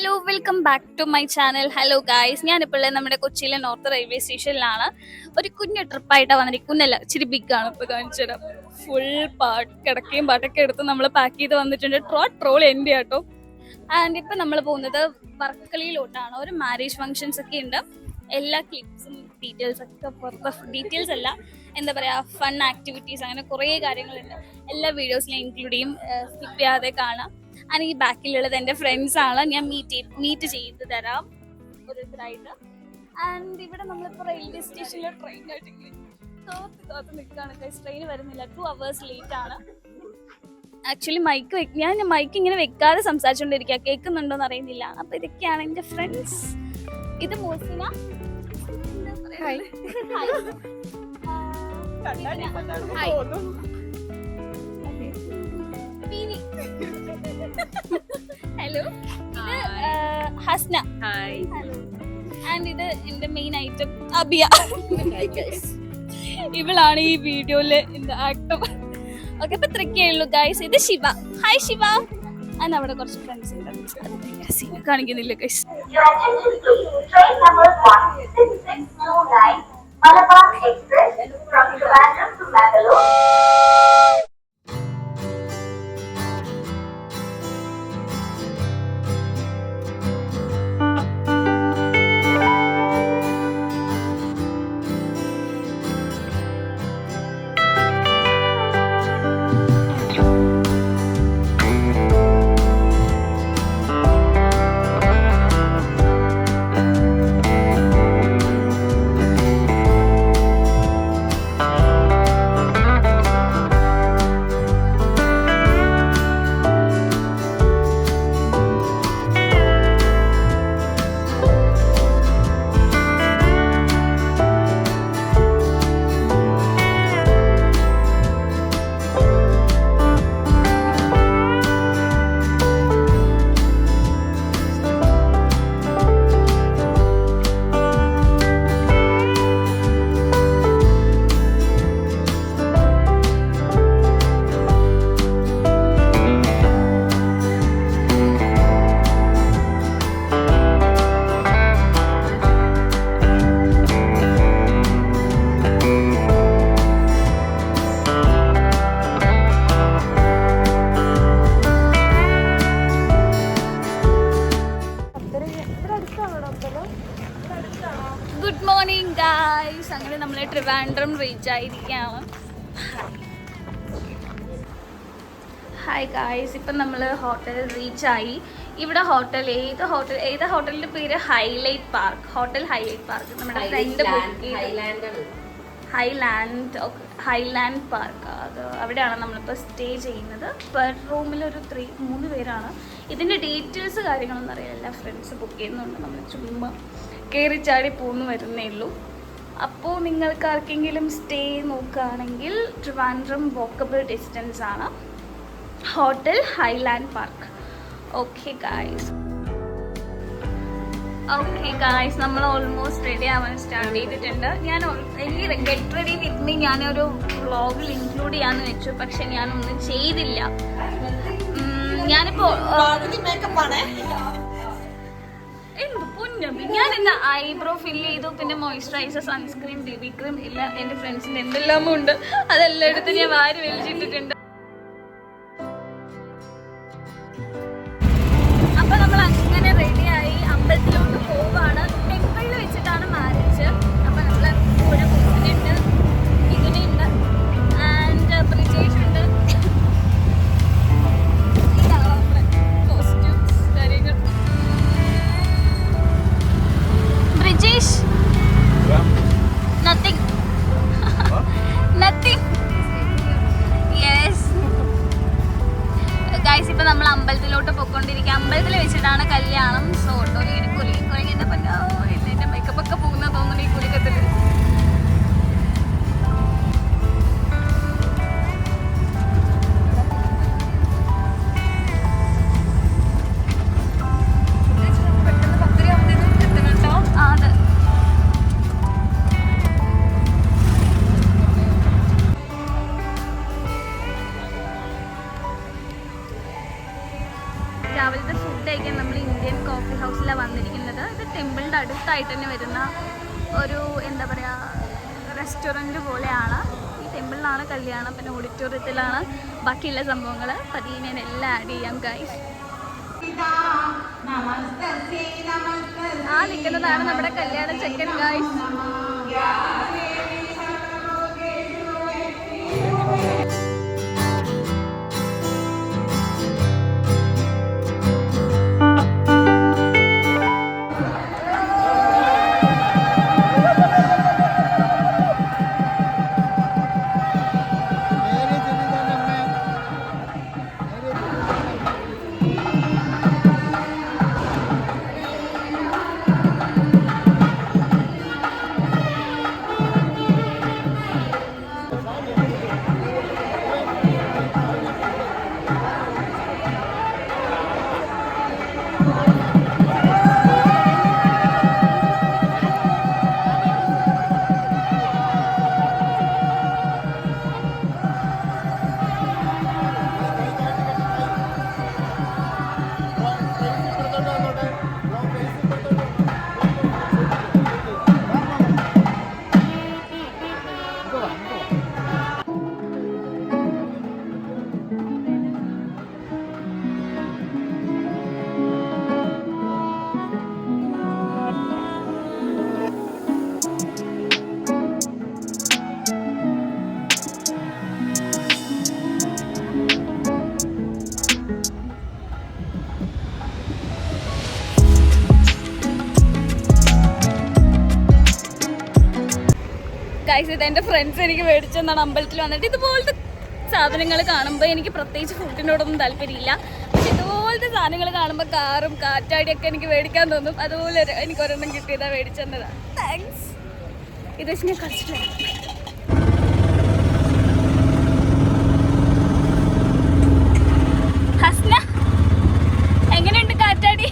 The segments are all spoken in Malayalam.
Hello, welcome back to my channel. Hello guys, ഞാനിപ്പോൾ നമ്മുടെ കൊച്ചിയിലെ നോർത്ത് റെയിൽവേ സ്റ്റേഷനിലാണ്. ഒരു കുഞ്ഞു ട്രിപ്പായിട്ടാണ് വന്നിട്ട്, കുഞ്ഞല്ല ഇച്ചിരി ബിഗ് ആണ്. ഇപ്പോൾ കാണിച്ചത് ഫുൾ കിടക്കയും പാട്ടൊക്കെ എടുത്ത് നമ്മൾ പാക്ക് ചെയ്ത് വന്നിട്ടുണ്ട്. ട്രോൾ എൻ്റെ ആട്ടോ. ആൻഡ് ഇപ്പം നമ്മൾ പോകുന്നത് വർക്കലയിലോട്ടാണ്. ഒരു മാരേജ് ഫങ്ഷൻസ് ഒക്കെ ഉണ്ട്. എല്ലാ ക്ലിപ്സും ഡീറ്റെയിൽസ് ഒക്കെ പുറത്ത്, ഡീറ്റെയിൽസ് അല്ല, എന്താ പറയുക, ഫൺ ആക്ടിവിറ്റീസ്, അങ്ങനെ കുറേ കാര്യങ്ങളുണ്ട്. എല്ലാ വീഡിയോസിലും ഇൻക്ലൂഡ് ചെയ്യും, സ്കിപ്പ് ചെയ്യാതെ കാണാം. ആൻഡ് ഈ ബാക്കിലുള്ളത് എൻ്റെ ഫ്രണ്ട്സാണ്. ഞാൻ മീറ്റ് ചെയ്ത് തരാം ഓരോരുത്തരായിട്ട്. ആൻഡ് ഇവിടെ നമ്മളിപ്പോൾ റെയിൽവേ സ്റ്റേഷനിൽ ട്രെയിനായിട്ട് കാത്ത് നിൽക്കുകയാണ്. ട്രെയിൻ വരുന്നില്ല, 2 hours ലേറ്റ് ആണ്. ആക്ച്വലി ഞാൻ മൈക്ക് ഇങ്ങനെ വെക്കാതെ സംസാരിച്ചുകൊണ്ടിരിക്കുക, കേൾക്കുന്നുണ്ടോന്ന് അറിയുന്നില്ല. അപ്പോൾ ഇതൊക്കെയാണ് എൻ്റെ ഫ്രണ്ട്സ്. ഇത് മോസിന, ഹലോ, ഇത് ഹസ്ന, ഹലോ. ആൻഡ് ഇത് എന്റെ മെയിൻ ഐറ്റം അബിയ. ഇവളാണ് ഈ വീഡിയോയില് എന്റെ ആക്ടർ. ഓക്കെ, അപ്പൊ ഇത്രയൊക്കെ ഉള്ളൂ ഗൈസ്. ഇത് ശിവ. ഹായ് ശിവ. ആൻഡ് അവിടെ കുറച്ച് ഫ്രണ്ട്സ് ഉണ്ട്, സീൻ കാണിക്കുന്നില്ല guys. Malabar Express from Trivandrum to Bangalore. Good morning guys. അങ്ങനെ നമ്മൾ ട്രിവാൻഡ്രം റീച്ച് ആയിരിക്കുകയാണ്. ഹായ് ഗായ്സ്, ഇപ്പം നമ്മൾ ഹോട്ടൽ റീച്ചായി. ഇവിടെ ഏത് ഹോട്ടലിൻ്റെ പേര് highlight park. Hotel highlight park. നമ്മുടെ ഫ്രണ്ട് ഹൈലാൻഡ് പാർക്ക്, അത് അവിടെയാണ് നമ്മളിപ്പോൾ സ്റ്റേ ചെയ്യുന്നത്. പെർ റൂമിൽ ഒരു 3 പേരാണ്. ഇതിൻ്റെ ഡീറ്റെയിൽസ് കാര്യങ്ങളൊന്നും അറിയില്ല, ഫ്രണ്ട്സ് ബുക്ക് ചെയ്യുന്നുണ്ട്. നമ്മൾ ചുമ്മാ കയറി ചാടി പോന്നു വരുന്നേ ഉള്ളൂ. അപ്പോൾ നിങ്ങൾക്ക് ആർക്കെങ്കിലും സ്റ്റേ നോക്കുകയാണെങ്കിൽ ട്രിവാൻഡ്രം വോക്കബിൾ ഡിസ്റ്റൻസ് ആണ് hotel Highland park. Okay guys, നമ്മൾ ഓൾമോസ്റ്റ് റെഡി ആവാൻ സ്റ്റാർട്ട് ചെയ്തിട്ടുണ്ട്. ഞാൻ ഗെറ്റ് റെഡി വിത്ത് മീ ഞാനൊരു വ്ളോഗിൽ ഇൻക്ലൂഡ് ചെയ്യാന്ന് വെച്ചു, പക്ഷെ ഞാനൊന്നും ചെയ്തില്ല. ഞാനിപ്പോ ഞാൻ ഇന്ന് ഐബ്രോ ഫില്ല് ചെയ്തു, പിന്നെ മോയ്സ്ചറൈസർ, സൺസ്ക്രീൻ, ബേബി ക്രീം, ഇല്ല എൻ്റെ ഫ്രണ്ട്സിൻ്റെ എന്തെല്ലാമോ ഉണ്ട്. അതെല്ലാം എടുത്ത് ഞാൻ വാരി വലിച്ചിട്ടിട്ടുണ്ട്. അപ്പൊ നമ്മൾ അങ്ങനെ റെഡിയായി അമ്പലത്തിലോട്ട് പോവാണ്. ടെമ്പിളിൽ വെച്ചിട്ടാണ് മാരേജ്. അപ്പൊ നമ്മള് കൂടെ കുസിനുണ്ട്, ഇതിനുണ്ട്, ആൻഡ് ബ്രിജേഷ് ഉണ്ട്. Brijesh, nothing. Yes. Guys, ഇപ്പൊ നമ്മൾ അമ്പലത്തിലോട്ട് പോയിക്കൊണ്ടിരിക്കുക. അമ്പലത്തിൽ വെച്ചിട്ടാണ് കല്യാണം. സോ ഇങ്ങനെ കുലിക്കുന്ന പറ്റോ ഇല്ല, എന്റെ മേക്കപ്പ് ഒക്കെ പോകുന്ന തോന്നുന്നു ഈ കുലിക്കത്തില്. രാവിലത്തെ ഫുഡ് കഴിക്കാൻ നമ്മൾ ഇന്ത്യൻ കോഫി ഹൗസിലാണ് വന്നിരിക്കുന്നത്. ഇത് ടെമ്പിളിൻ്റെ അടുത്തായിട്ട് തന്നെ വരുന്ന ഒരു എന്താ പറയുക റെസ്റ്റോറൻറ്റ് പോലെയാണ്. ഈ ടെമ്പിളിലാണ് കല്യാണം, പിന്നെ ഓഡിറ്റോറിയത്തിലാണ് ബാക്കിയുള്ള സംഭവങ്ങൾ. പതിയെ ഞാൻ എല്ലാം ആഡ് ചെയ്യാം ഗൈസ്. ആ നിൽക്കുന്നതാണ് നമ്മുടെ കല്യാണ ചെക്കൻ ഗൈസ്. ഗൈസ്, ഇത് എൻ്റെ ഫ്രണ്ട്സ് എനിക്ക് മേടിച്ചെന്നാണ് അമ്പലത്തിൽ വന്നിട്ട്. ഇതുപോലത്തെ സാധനങ്ങൾ കാണുമ്പോൾ എനിക്ക് പ്രത്യേകിച്ച് ഫുഡിനോടൊന്നും താല്പര്യമില്ല, പക്ഷെ ഇതുപോലത്തെ സാധനങ്ങൾ കാണുമ്പോൾ കാറും കാറ്റാടിയൊക്കെ എനിക്ക് മേടിക്കാൻ തോന്നും. അതുപോലെ എനിക്ക് ഒരെണ്ണം കിട്ടിയതാണ്, മേടിച്ചെന്നതാണ്. താങ്ക്സ്. ഇത് വെച്ച് ഞാൻ കളിച്ചിട്ട് ഹസ്ന, എങ്ങനെയുണ്ട് കാറ്റാടി?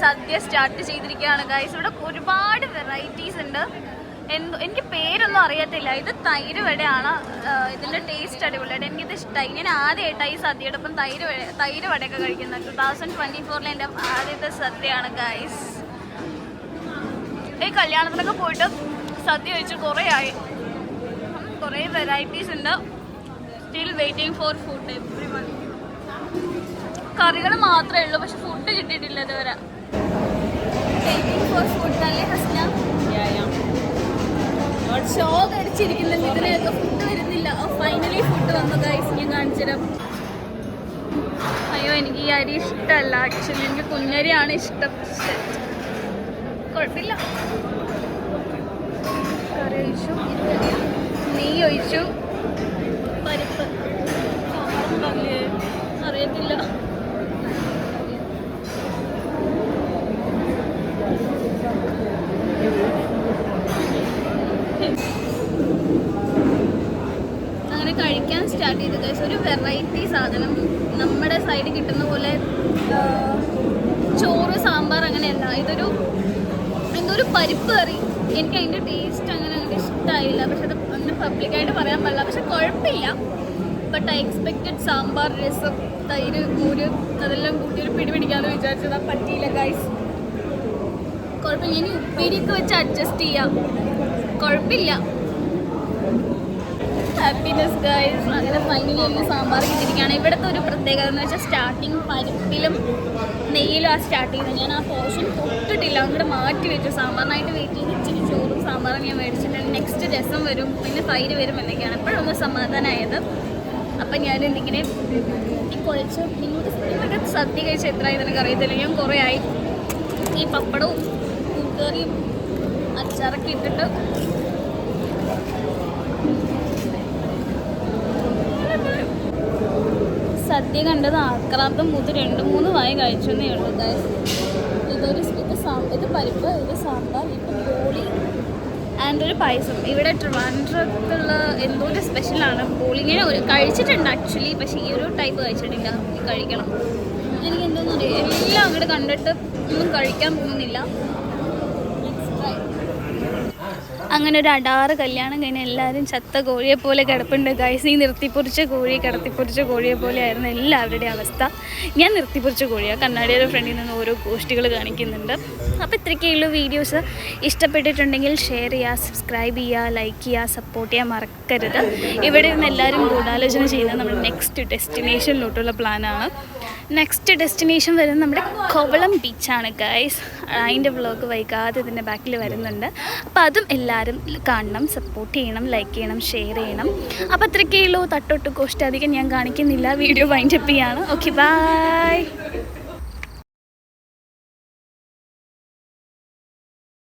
സദ്യ സ്റ്റാർട്ട് ചെയ്തിരിക്കുകയാണ് ഗൈസ്. ഇവിടെ ഒരുപാട് വെറൈറ്റീസ് ഉണ്ട്. എനിക്ക് പേരൊന്നും അറിയത്തില്ല. ഇത് തൈര് വടയാണ്. ഇതിൻ്റെ ടേസ്റ്റ് അടിപൊളിയായിട്ട് എനിക്കിത് ഇഷ്ടമായി. ഞാൻ ആദ്യമായിട്ടാണ് ഈ സദ്യയോടൊപ്പം തൈര് വടയൊക്കെ കഴിക്കുന്നത്. 2024 എൻ്റെ ആദ്യത്തെ സദ്യയാണ് ഗൈസ്. ഈ കല്യാണത്തിനൊക്കെ പോയിട്ട് സദ്യ കഴിച്ച് കുറേ ആയി. കുറേ വെറൈറ്റീസ് ഉണ്ട്. Still waiting for food every one. കറികൾ മാത്രമേ ഉള്ളൂ, പക്ഷെ ഫുഡ് കിട്ടിയിട്ടില്ല ഇതുവരെ. വെയിറ്റിംഗ് ഫോർ ഫുഡ് അല്ലേ ഹസ്ന? ഷോ കഴിച്ചിരിക്കുന്ന ഇതിനൊക്കെ ഫുഡ് വരുന്നില്ല. ഫൈനലി ഫുഡ് വന്നു ഗൈസ്. ഞാൻ കാണിച്ചുതരാം. അയ്യോ എനിക്ക് ഈ അരി ഇഷ്ടമല്ല ആക്ച്വലി. എനിക്ക് കുഞ്ഞരിയാണ് ഇഷ്ടം. കുഴപ്പമില്ല. കറി ഒഴിച്ചു, നെയ്യ് ഒഴിച്ചു, പരിപ്പ് അറിയത്തില്ല. അങ്ങനെ കഴിക്കാൻ സ്റ്റാർട്ട് ചെയ്തു ഗൈസ്. ഒരു വെറൈറ്റി സാധനം നമ്മുടെ സൈഡിൽ കിട്ടുന്ന പോലെ ചോറ് സാമ്പാർ അങ്ങനെയല്ല. ഇതൊരു എന്തൊരു പരിപ്പ് കറി. എനിക്ക് അതിൻ്റെ ടേസ്റ്റ് അങ്ങനെ ഇഷ്ടമായില്ല. പക്ഷെ അത് അങ്ങനെ പബ്ലിക്കായിട്ട് പറയാൻ പാടില്ല. പക്ഷെ കുഴപ്പമില്ല. ബട്ട് ഐ എക്സ്പെക്റ്റഡ് സാമ്പാർ, രസം, തൈര്, കൂര് അതെല്ലാം കൂട്ടി ഒരു പിടി പിടിക്കാമെന്ന് വിചാരിച്ചത്. പറ്റിയില്ല ഗൈസ്. കുഴപ്പമില്ല. ഇനി ഉപ്പേരിയൊക്കെ വെച്ച് അഡ്ജസ്റ്റ് ചെയ്യാം. കുഴപ്പമില്ല. Happiness guys. അങ്ങനെ ഫൈനലി എനിക്ക് സാമ്പാർ കിട്ടിയിരിക്കുകയാണ്. ഇവിടുത്തെ ഒരു പ്രത്യേകത എന്ന് വെച്ചാൽ സ്റ്റാർട്ടിങ് പരിപ്പിലും നെയ്യിലും ആ സ്റ്റാർട്ട് ചെയ്തത്. ഞാൻ ആ പോർഷൻ തൊട്ടിട്ടില്ല, അങ്ങോട്ട് മാറ്റി വെച്ചു. സാമ്പാറിനായിട്ട് വെയിറ്റ് ചെയ്ത് ഇച്ചിരി ചോറും സാമ്പാറും ഞാൻ മേടിച്ചിട്ടുണ്ട്. നെക്സ്റ്റ് രസം വരും, പിന്നെ തൈര് വരും എന്നൊക്കെയാണ്. എപ്പോഴൊന്ന് സമാധാനമായത്. അപ്പം ഞാൻ ഇങ്ങനെ കുഴച്ച് നിങ്ങൾക്ക് സദ്യ കഴിച്ച് എത്ര ആയതെനിക്ക് അറിയത്തില്ല. ഞാൻ കുറേ ആയി. ഈ പപ്പടവും കൂട്ടുകറിയും അച്ചാറൊക്കെ ഇട്ടിട്ട് സദ്യ കണ്ടത് ആക്രാന്തം മുതൽ 2-3 വായി കഴിച്ചെന്നേ ഉള്ളൂ ഗൈസ്. ഇത് പരിപ്പ്, ഇത് സാമ്പാർ, ഇത് ബോളി ആൻഡ് ഒരു പായസം. ഇവിടെ ട്രിവാൻഡ്രത്തുള്ള എന്തോ ഒരു സ്പെഷ്യലാണ് ബോളി. ഇങ്ങനെ ഒരു കഴിച്ചിട്ടുണ്ട് ആക്ച്വലി, പക്ഷേ ഈ ഒരു ടൈപ്പ് കഴിച്ചിട്ടില്ല. കഴിക്കണം. എനിക്ക് എന്തോന്നും അറിയാം. എല്ലാം അങ്ങോട്ട് കണ്ടിട്ട് ഒന്നും കഴിക്കാൻ തോന്നുന്നില്ല. അങ്ങനെ ഒരു അടാറ് കല്യാണം കഴിഞ്ഞാൽ എല്ലാവരും ചത്ത കോഴിയെ പോലെ കിടപ്പുണ്ട് ഗൈസ്. ഈ നിർത്തിപ്പൊരിച്ച കോഴി കിടത്തിപ്പൊരിച്ച കോഴിയെ പോലെ ആയിരുന്നു എല്ലാവരുടെയും അവസ്ഥ. ഞാൻ നിർത്തിപ്പൊരിച്ച കോഴിയാണ്. കണ്ണാടിയുടെ ഫ്രണ്ടിൽ നിന്ന് ഓരോ ഗോഷ്ടികൾ കാണിക്കുന്നുണ്ട്. അപ്പോൾ ഇത്രയൊക്കെയുള്ള വീഡിയോസ് ഇഷ്ടപ്പെട്ടിട്ടുണ്ടെങ്കിൽ ഷെയർ ചെയ്യുക, സബ്സ്ക്രൈബ് ചെയ്യുക, ലൈക്ക് ചെയ്യുക, സപ്പോർട്ട് ചെയ്യാൻ മറക്കരുത്. ഇവിടെ നിന്ന് എല്ലാവരും ഗൂഢാലോചന ചെയ്യുന്നത് നമ്മുടെ നെക്സ്റ്റ് ഡെസ്റ്റിനേഷനിലോട്ടുള്ള പ്ലാനാണ്. നെക്സ്റ്റ് ഡെസ്റ്റിനേഷൻ വരുന്നത് നമ്മുടെ കോവളം ബീച്ചാണ് ഗൈസ്. അതിൻ്റെ വ്ളോഗ് വൈകാതെ ഇതിൻ്റെ ബാക്കിൽ വരുന്നുണ്ട്. അപ്പോൾ അതും എല്ലാവരും കാണണം, സപ്പോർട്ട് ചെയ്യണം, ലൈക്ക് ചെയ്യണം, ഷെയർ ചെയ്യണം. അപ്പോൾ അത്രയൊക്കെയുള്ളൂ. തട്ടൊട്ട് കോഷ്ടം അധികം ഞാൻ കാണിക്കുന്നില്ല. വീഡിയോ വൈൻഡപ്പ് ചെയ്യാണ്. Okay, by.